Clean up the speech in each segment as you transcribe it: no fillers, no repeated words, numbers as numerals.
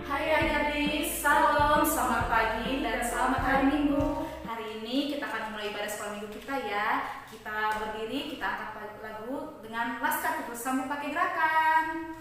Hai adik-adik, salam, selamat pagi dan selamat hari Minggu. Hari ini kita akan mulai ibadah sekolah minggu kita ya. Kita berdiri, kita angkat lagu dengan laskar kita sambil pakai gerakan.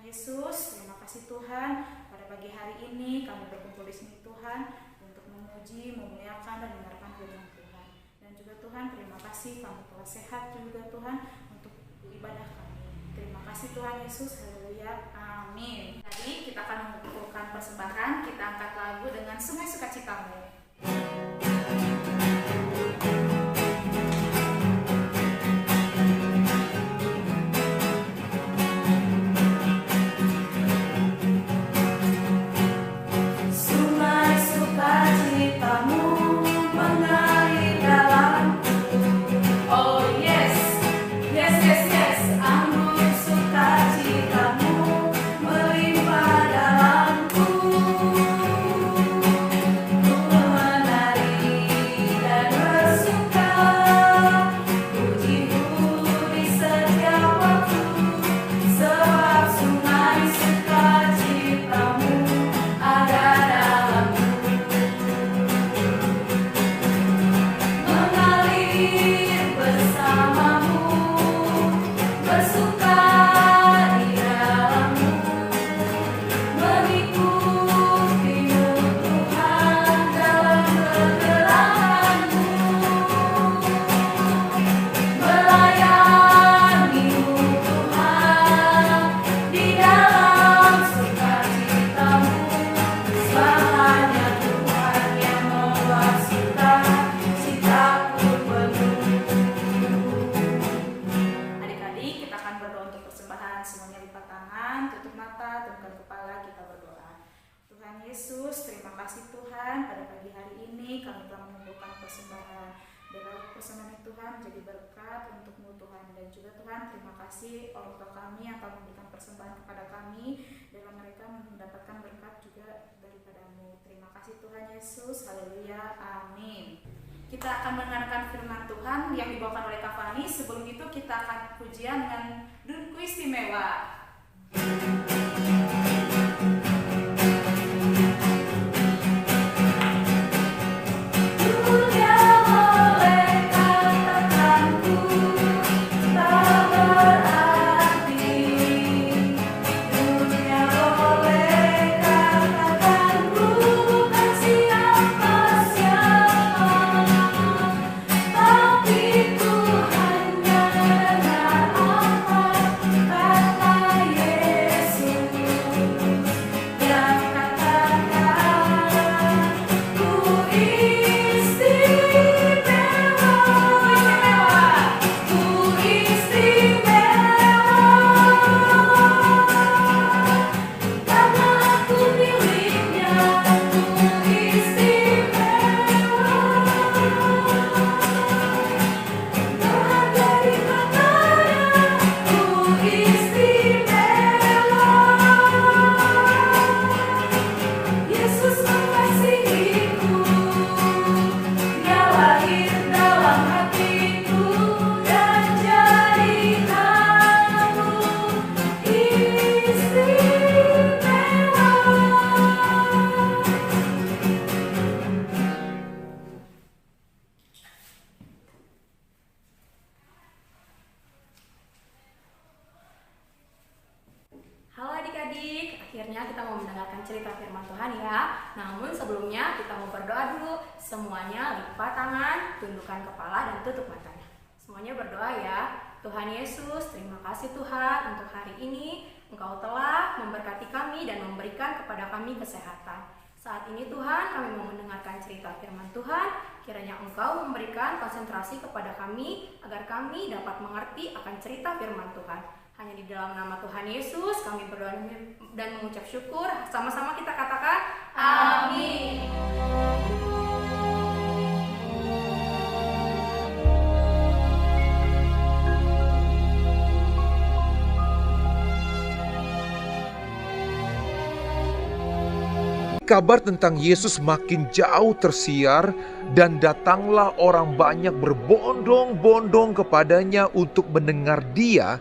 Yesus, terima kasih Tuhan, pada pagi hari ini kami berkumpul di sini Tuhan untuk memuji, memuliakan dan mendengarkan firman Tuhan. Dan juga Tuhan, terima kasih kami telah sehat juga Tuhan untuk ibadah kami. Terima kasih Tuhan Yesus, haleluya, amin. Tadi kita akan mengumpulkan persembahan, kita angkat lagu dengan Sungai Sukacitamu. Yesus, terima kasih Tuhan, pada pagi hari ini kami telah mengumpulkan persembahan. Biarlah persembahan Tuhan menjadi berkat untukmu Tuhan. Dan juga Tuhan, terima kasih orang tua kami yang telah memberikan persembahan kepada kami. Dalam mereka mendapatkan berkat juga daripadamu. Terima kasih Tuhan Yesus, haleluya, amin. Kita akan mendengarkan firman Tuhan yang dibawakan oleh Kak Fani. Sebelum itu kita akan pujian dengan Dunku Istimewa. Yesus akhirnya kita mau mendengarkan cerita firman Tuhan ya. Namun sebelumnya kita mau berdoa dulu. Semuanya lipat tangan, tundukkan kepala dan tutup matanya. Semuanya berdoa ya. Tuhan Yesus, terima kasih Tuhan untuk hari ini. Engkau telah memberkati kami dan memberikan kepada kami kesehatan. Saat ini Tuhan, kami mau mendengarkan cerita firman Tuhan. Kiranya Engkau memberikan konsentrasi kepada kami agar kami dapat mengerti akan cerita firman Tuhan. Hanya di dalam nama Tuhan Yesus kami berdoa dan mengucap syukur. Sama-sama kita katakan amin. Kabar tentang Yesus makin jauh tersiar dan datanglah orang banyak berbondong-bondong kepadanya untuk mendengar Dia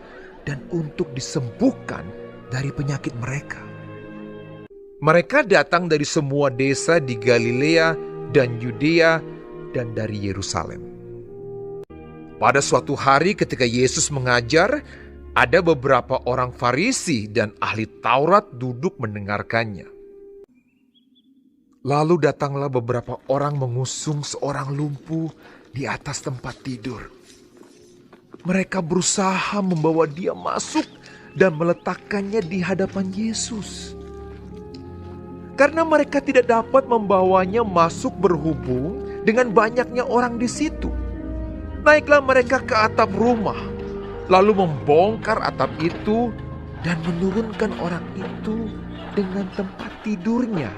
dan untuk disembuhkan dari penyakit mereka. Mereka datang dari semua desa di Galilea dan Yudea dan dari Yerusalem. Pada suatu hari ketika Yesus mengajar, ada beberapa orang Farisi dan ahli Taurat duduk mendengarkannya. Lalu datanglah beberapa orang mengusung seorang lumpuh di atas tempat tidur. Mereka berusaha membawa dia masuk dan meletakkannya di hadapan Yesus. Karena mereka tidak dapat membawanya masuk berhubung dengan banyaknya orang di situ. Naiklah mereka ke atap rumah, lalu membongkar atap itu dan menurunkan orang itu dengan tempat tidurnya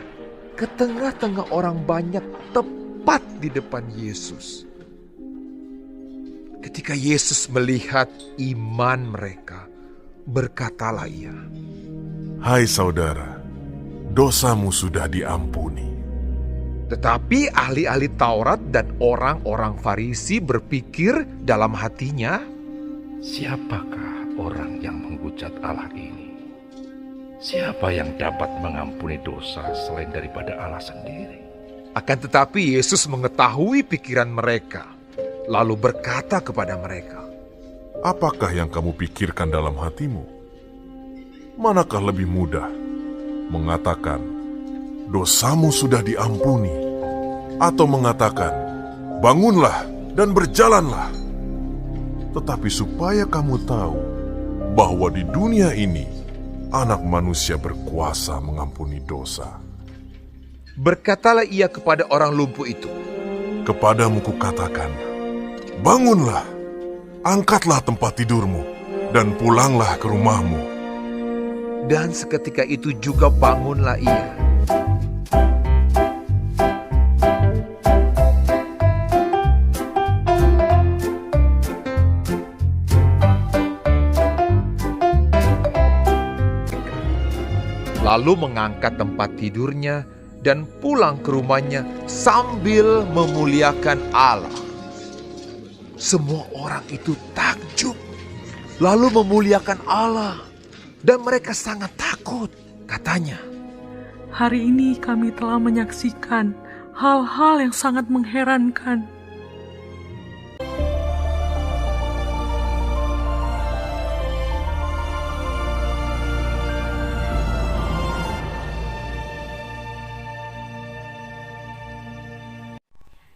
ke tengah-tengah orang banyak tepat di depan Yesus. Ketika Yesus melihat iman mereka, berkatalah Ia, "Hai saudara, dosamu sudah diampuni." Tetapi ahli-ahli Taurat dan orang-orang Farisi berpikir dalam hatinya, "Siapakah orang yang menghujat Allah ini? Siapa yang dapat mengampuni dosa selain daripada Allah sendiri?" Akan tetapi Yesus mengetahui pikiran mereka, lalu berkata kepada mereka, Apakah yang kamu pikirkan dalam hatimu? Manakah lebih mudah mengatakan, dosamu sudah diampuni, atau mengatakan, bangunlah dan berjalanlah? Tetapi supaya kamu tahu bahwa di dunia ini Anak Manusia berkuasa mengampuni dosa. Berkatalah Ia kepada orang lumpuh itu, Kepadamu kukatakan, bangunlah, angkatlah tempat tidurmu, dan pulanglah ke rumahmu. dan seketika itu juga bangunlah ia. Lalu mengangkat tempat tidurnya dan pulang ke rumahnya sambil memuliakan Allah. Semua orang itu takjub, lalu memuliakan Allah, dan mereka sangat takut. Katanya, "Hari ini kami telah menyaksikan hal-hal yang sangat mengherankan."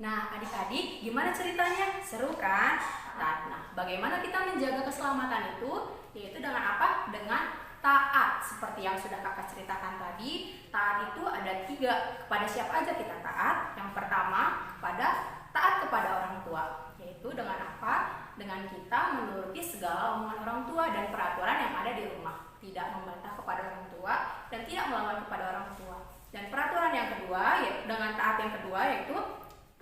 Nah, adik-adik, gimana ceritanya? Seru kan? Nah, bagaimana kita menjaga keselamatan itu? Yaitu dengan apa? Dengan taat. Seperti yang sudah kakak ceritakan tadi, taat itu ada 3. Kepada siapa aja kita taat? Yang pertama, taat kepada orang tua. Yaitu dengan apa? Dengan kita menuruti segala omongan orang tua dan peraturan yang ada di rumah. Tidak membantah kepada orang tua dan tidak melawan kepada orang tua. Dan peraturan yang kedua, dengan taat yang kedua yaitu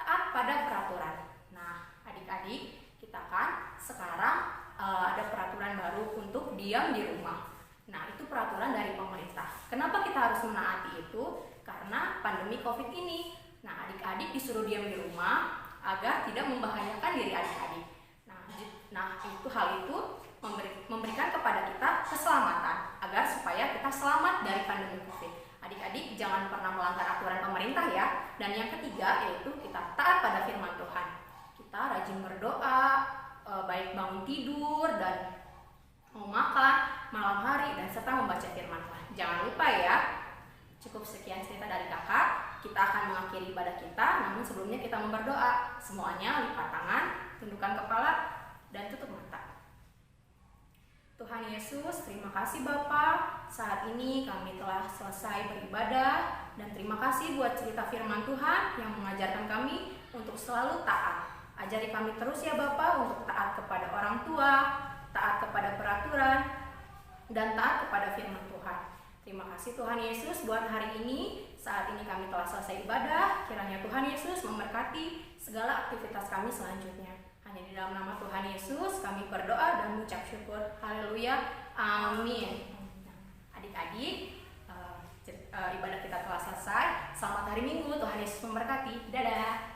taat pada peraturan. Nah, adik-adik, kita kan sekarang ada peraturan baru untuk diam di rumah. Nah, itu peraturan dari pemerintah. Kenapa kita harus menaati itu? Karena pandemi COVID ini. Nah, adik-adik disuruh diam di rumah agar tidak membahayakan diri adik-adik. Nah, itu hal itu memberikan kepada kita keselamatan agar supaya kita selamat dari pandemi COVID. Adik-adik jangan pernah melanggar aturan pemerintah ya. Dan yang ketiga yaitu kita taat pada firman Tuhan. Kita rajin berdoa, baik bangun tidur dan mau makan, malam hari, dan serta membaca firman Tuhan. Jangan lupa ya. Cukup sekian cerita dari kakak. Kita akan mengakhiri ibadah kita, namun sebelumnya kita berdoa. Semuanya lipat tangan, tundukkan kepala, dan tutup mata. Tuhan Yesus, terima kasih Bapa. Saat ini kami telah selesai beribadah, dan terima kasih buat cerita firman Tuhan yang mengajarkan kami untuk selalu taat. Ajari kami terus ya Bapa untuk taat kepada orang tua, taat kepada peraturan, dan taat kepada firman Tuhan. Terima kasih Tuhan Yesus buat hari ini. Saat ini kami telah selesai ibadah. Kiranya Tuhan Yesus memberkati segala aktivitas kami selanjutnya. Hanya di dalam nama Tuhan Yesus kami berdoa dan mengucap syukur. Haleluya. Amin. Adik-adik, ibadah kita telah selesai. Selamat hari Minggu. Tuhan Yesus memberkati. Dadah.